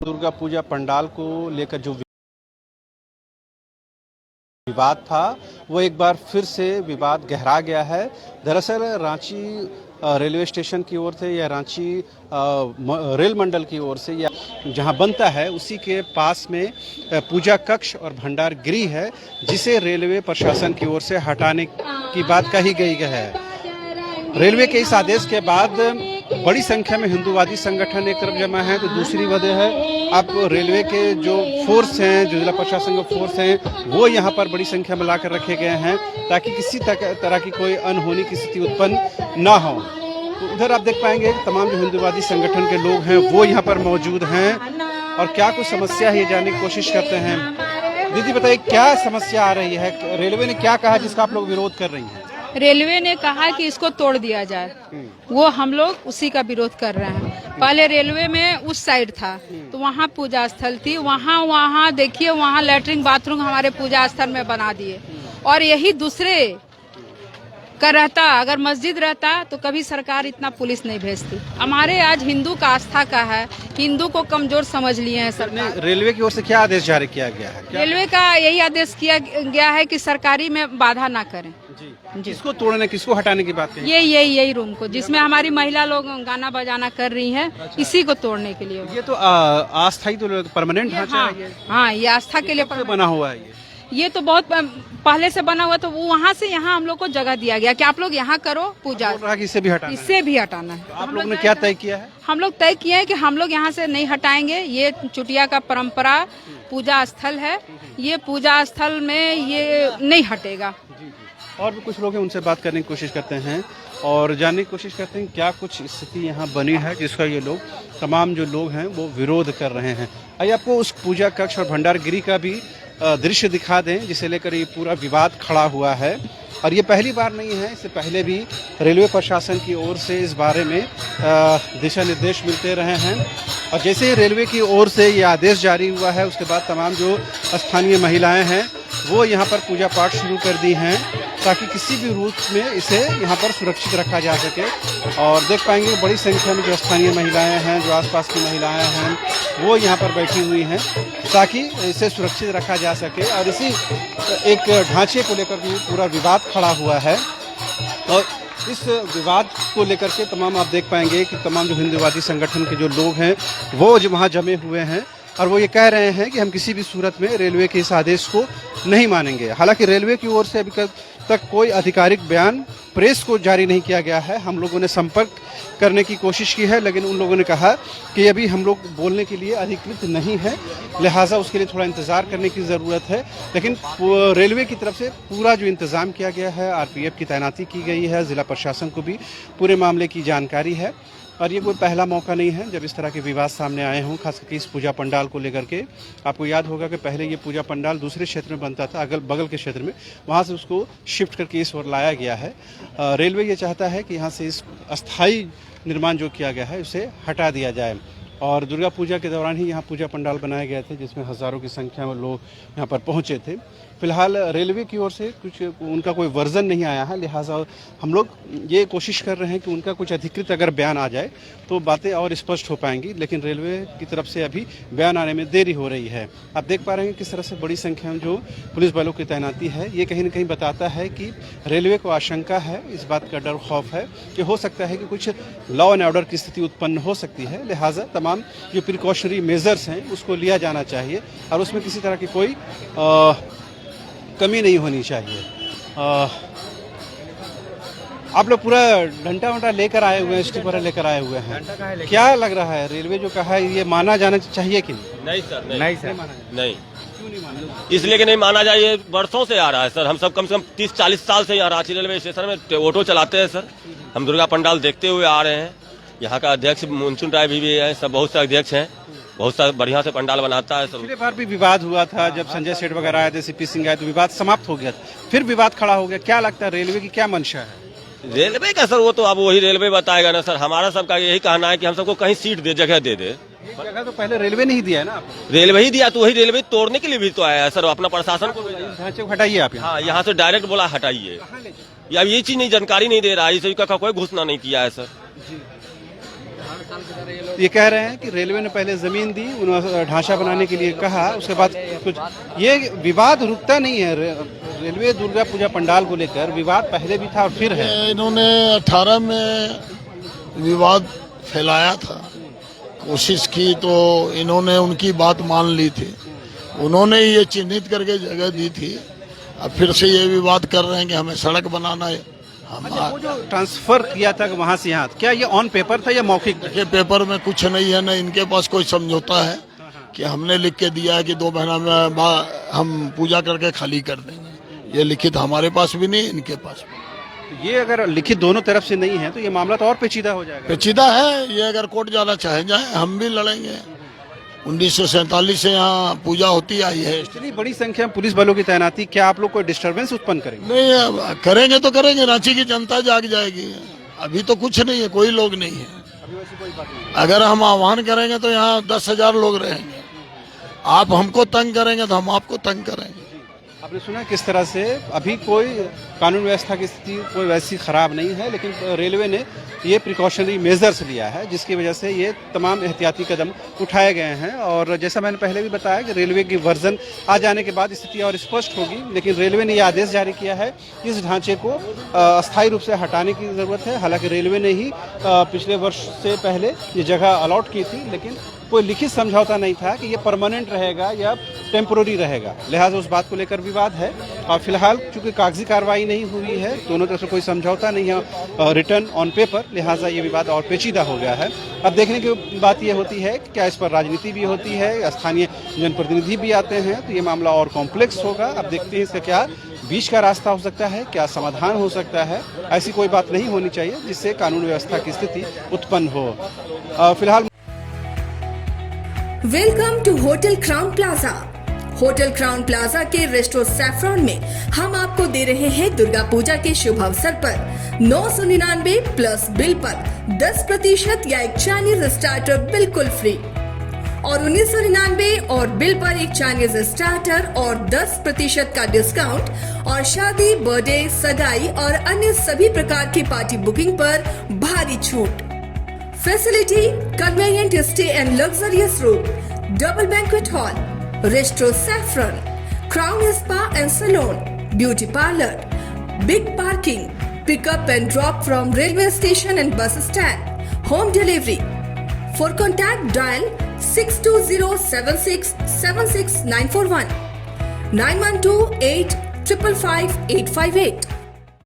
दुर्गा पूजा पंडाल को लेकर जो विवाद था वो एक बार फिर से विवाद गहरा गया है। दरअसल रांची रेलवे स्टेशन की ओर से या रांची रेल मंडल की ओर से या जहां बनता है उसी के पास में पूजा कक्ष और भंडार गृह है, जिसे रेलवे प्रशासन की ओर से हटाने की बात कही गई है। रेलवे के इस आदेश के बाद बड़ी संख्या में हिंदूवादी संगठन एक तरफ जमा है, तो दूसरी वजह है अब रेलवे के जो फोर्स हैं, जो जिला प्रशासन के फोर्स हैं, वो यहाँ पर बड़ी संख्या में लाकर रखे गए हैं ताकि किसी तरह की कोई अनहोनी की स्थिति उत्पन्न ना हो। तो उधर आप देख पाएंगे तमाम जो हिंदूवादी संगठन के लोग हैं वो यहाँ पर मौजूद हैं और क्या कुछ समस्या है ये जानने की कोशिश करते हैं। दीदी बताइए क्या समस्या आ रही है, रेलवे ने क्या कहा जिसका आप लोग विरोध कर रही हैं? रेलवे ने कहा कि इसको तोड़ दिया जाए, वो हम लोग उसी का विरोध कर रहे हैं। पहले रेलवे में उस साइड था तो वहाँ पूजा स्थल थी, वहाँ देखिए वहाँ लैट्रिन बाथरूम हमारे पूजा स्थल में बना दिए। और यही दूसरे का रहता, अगर मस्जिद रहता तो कभी सरकार इतना पुलिस नहीं भेजती। हमारे आज हिंदू का आस्था का है, हिंदू को कमजोर समझ लिए हैं सरकार। रेलवे की ओर से क्या आदेश जारी किया गया है? रेलवे का यही आदेश किया गया है कि सरकारी में बाधा ना करें। जी। किसको तोड़ने, किसको हटाने की बात कही? यही रूम को जिसमें हमारी महिला लोग गाना बजाना कर रही हैं, इसी को तोड़ने के लिए। ये तो अस्थायी तो परमानेंट ढांचा है ये। हाँ, ये आस्था के लिए बना हुआ है ये तो बहुत पहले से बना हुआ, तो वो वहाँ से यहाँ हम लोग को जगह दिया गया कि आप लोग यहाँ करो पूजा, इससे भी हटाना इससे भी हटाना है। तो आप लोगों ने क्या तय किया है? हम लोग तय किए हैं कि हम लोग यहाँ से नहीं हटाएंगे। ये चुटिया का परंपरा पूजा स्थल है, ये पूजा स्थल में ये नहीं हटेगा। और भी कुछ लोग हैं, उनसे बात करने की कोशिश करते हैं और जानने की कोशिश करते हैं क्या कुछ स्थिति यहाँ बनी है जिसका ये लोग तमाम जो लोग हैं वो विरोध कर रहे हैं। आइए आपको उस पूजा कक्ष और भंडार गृह का भी दृश्य दिखा दें जिसे लेकर ये पूरा विवाद खड़ा हुआ है। और ये पहली बार नहीं है, इससे पहले भी रेलवे प्रशासन की ओर से इस बारे में दिशा निर्देश मिलते रहे हैं। और जैसे ही रेलवे की ओर से ये आदेश जारी हुआ है उसके बाद तमाम जो स्थानीय महिलाएं हैं वो यहाँ पर पूजा पाठ शुरू कर दी हैं ताकि किसी भी रूप में इसे यहाँ पर सुरक्षित रखा जा सके। और देख पाएंगे बड़ी संख्या में जो स्थानीय महिलाएं हैं, जो आसपास की महिलाएं हैं, वो यहाँ पर बैठी हुई हैं ताकि इसे सुरक्षित रखा जा सके। और इसी एक ढांचे को लेकर भी पूरा विवाद खड़ा हुआ है। और इस विवाद को लेकर के तमाम आप देख पाएंगे कि तमाम जो हिंदूवादी संगठन के जो लोग हैं वो जो वहाँ जमे हुए हैं और वो ये कह रहे हैं कि हम किसी भी सूरत में रेलवे के इस आदेश को नहीं मानेंगे। हालांकि रेलवे की ओर से अभी तक कोई आधिकारिक बयान प्रेस को जारी नहीं किया गया है। हम लोगों ने संपर्क करने की कोशिश की है, लेकिन उन लोगों ने कहा कि अभी हम लोग बोलने के लिए अधिकृत नहीं है, लिहाजा उसके लिए थोड़ा इंतज़ार करने की ज़रूरत है। लेकिन रेलवे की तरफ से पूरा जो इंतज़ाम किया गया है, आरपीएफ की तैनाती की गई है, ज़िला प्रशासन को भी पूरे मामले की जानकारी है। और ये कोई पहला मौका नहीं है जब इस तरह के विवाद सामने आए हों, खास करके इस पूजा पंडाल को लेकर के। आपको याद होगा कि पहले ये पूजा पंडाल दूसरे क्षेत्र में बनता था, अगल बगल के क्षेत्र में, वहाँ से उसको शिफ्ट करके इस ओर लाया गया है। रेलवे ये चाहता है कि यहाँ से इस अस्थायी निर्माण जो किया गया है उसे हटा दिया जाए। और दुर्गा पूजा के दौरान ही यहाँ पूजा पंडाल बनाए गए थे जिसमें हज़ारों की संख्या में लोग यहाँ पर पहुँचे थे। फिलहाल रेलवे की ओर से कुछ उनका कोई वर्जन नहीं आया है, लिहाजा हम लोग ये कोशिश कर रहे हैं कि उनका कुछ अधिकृत अगर बयान आ जाए तो बातें और स्पष्ट हो पाएंगी। लेकिन रेलवे की तरफ से अभी बयान आने में देरी हो रही है। आप देख पा रहे हैं किस तरह से बड़ी संख्या में जो पुलिस बलों की तैनाती है, ये कहीं न कहीं बताता है कि रेलवे को आशंका है, इस बात का डर खौफ है कि हो सकता है कि कुछ लॉ एंड ऑर्डर की स्थिति उत्पन्न हो सकती है। लिहाजा तमाम जो प्रिकॉशनरी मेजर्स हैं उसको लिया जाना चाहिए और उसमें किसी तरह की कोई कमी नहीं होनी चाहिए। आप लोग पूरा डंडा वंडा लेकर आए हुए हैं, स्टिकर लेकर आए हुए हैं, क्या लग रहा है रेलवे जो कहा है ये माना जाना चाहिए कि नहीं? नहीं सर, नहीं सर, नहीं। क्यों नहीं माना? इसलिए कि नहीं माना जाए, ये वर्षों से आ रहा है सर। हम सब कम से कम 30-40 साल से यहाँ रांची रेलवे स्टेशन में ऑटो चलाते हैं सर। हम दुर्गा पंडाल देखते हुए आ रहे हैं। यहाँ का अध्यक्ष मुंचुन राय भी है, सब बहुत से अध्यक्ष हैं, बहुत सा बढ़िया से पंडाल बनाता है। पिछले बार भी विवाद हुआ था जब संजय सेठ वगैरह आए थे, सीपी सिंह आए, तो विवाद समाप्त हो गया, फिर विवाद खड़ा हो गया। क्या लगता है रेलवे की क्या मंशा है? रेलवे का सर वो तो अब वही रेलवे बताएगा ना सर। हमारा सबका यही कहना है कि हम सबको कहीं सीट दे, जगह दे दे। जगह तो पहले रेलवे नहीं दिया है ना आपको? रेलवे ही दिया, तो वही रेलवे तोड़ने के लिए भी तो आया है सर, अपना प्रशासन को। ढांचे को हटाइए आप। हाँ, यहाँ से डायरेक्ट बोला हटाइए। अब ये चीज नहीं, जानकारी नहीं दे रहा है, इसका कोई घोषणा नहीं किया है सर। ये कह रहे हैं कि रेलवे ने पहले ज़मीन दी, उन्होंने ढांचा बनाने के लिए कहा, उसके बाद कुछ ये विवाद रुकता नहीं है। रेलवे दुर्गा पूजा पंडाल को लेकर विवाद पहले भी था और फिर है। इन्होंने 18 में विवाद फैलाया था, कोशिश की तो इन्होंने उनकी बात मान ली थी, उन्होंने ये चिन्हित करके जगह दी थी। अब फिर से ये विवाद कर रहे हैं कि हमें सड़क बनाना है। अच्छा, वो जो ट्रांसफर किया था वहाँ से यहाँ, क्या ये ऑन पेपर था या मौखिक? के पेपर में कुछ नहीं है, न इनके पास कोई समझौता है कि हमने लिख के दिया है कि 2 महीना में हम पूजा करके खाली कर देंगे। ये लिखित हमारे पास भी नहीं, इनके पास भी। ये अगर लिखित दोनों तरफ से नहीं है तो ये मामला तो और पेचीदा हो जाएगा। पेचीदा है ये, अगर कोर्ट जाना चाहे जाए, हम भी लड़ेंगे। 1947 से यहाँ पूजा होती आई है। इतनी बड़ी संख्या में पुलिस बलों की तैनाती, क्या आप लोग कोई डिस्टरबेंस उत्पन्न करेंगे? नहीं, अब करेंगे तो करेंगे, रांची की जनता जाग जाएगी। अभी तो कुछ नहीं है, कोई लोग नहीं है। अभी वैसी कोई बात नहीं। अगर हम आह्वान करेंगे तो यहाँ 10,000 लोग रहेंगे। आप हमको तंग करेंगे तो हम आपको तंग करेंगे। आपने सुना किस तरह से अभी कोई कानून व्यवस्था की स्थिति कोई वैसी खराब नहीं है, लेकिन रेलवे ने ये प्रिकॉशनरी मेजर्स लिया है, जिसकी वजह से ये तमाम एहतियाती कदम उठाए गए हैं। और जैसा मैंने पहले भी बताया कि रेलवे की वर्जन आ जाने के बाद स्थिति और स्पष्ट होगी, लेकिन रेलवे ने ये आदेश जारी किया है कि इस ढांचे को अस्थायी रूप से हटाने की ज़रूरत है। हालांकि रेलवे ने ही पिछले वर्ष से पहले ये जगह अलॉट की थी, लेकिन कोई लिखित समझौता नहीं था कि ये परमानेंट रहेगा या टेम्पोररी रहेगा, लिहाजा उस बात को लेकर विवाद है। और फिलहाल चूंकि कागजी कार्रवाई नहीं हुई है, दोनों तरफ से कोई समझौता नहीं है रिटर्न ऑन पेपर, लिहाजा ये विवाद और पेचीदा हो गया है। अब देखने की बात ये होती है कि क्या इस पर राजनीति भी होती है, स्थानीय जनप्रतिनिधि भी आते हैं, तो ये मामला और कॉम्प्लेक्स होगा। अब देखते हैं इसका क्या बीच का रास्ता हो सकता है, क्या समाधान हो सकता है। ऐसी कोई बात नहीं होनी चाहिए जिससे कानून व्यवस्था की स्थिति उत्पन्न हो। फिलहाल welcome to hotel Crowne Plaza. Hotel Crowne Plaza के रेस्टोरेंट सैफ्रॉन में हम आपको दे रहे हैं दुर्गा पूजा के शुभ अवसर पर 999 प्लस बिल पर 10% या एक चाइनीज स्टार्टर बिल्कुल फ्री, और 1999 और बिल पर एक चाइनीज स्टार्टर और 10% का डिस्काउंट, और शादी, बर्थडे, सगाई और अन्य सभी प्रकार की पार्टी बुकिंग पर भारी छूट। Facility, convenient stay and luxurious room, double banquet hall, Restaurant Saffron, Crown Spa and Salon, beauty parlor, big parking, pick up and drop from railway station and bus stand, home delivery. For contact dial 62076 76941 912 855 858.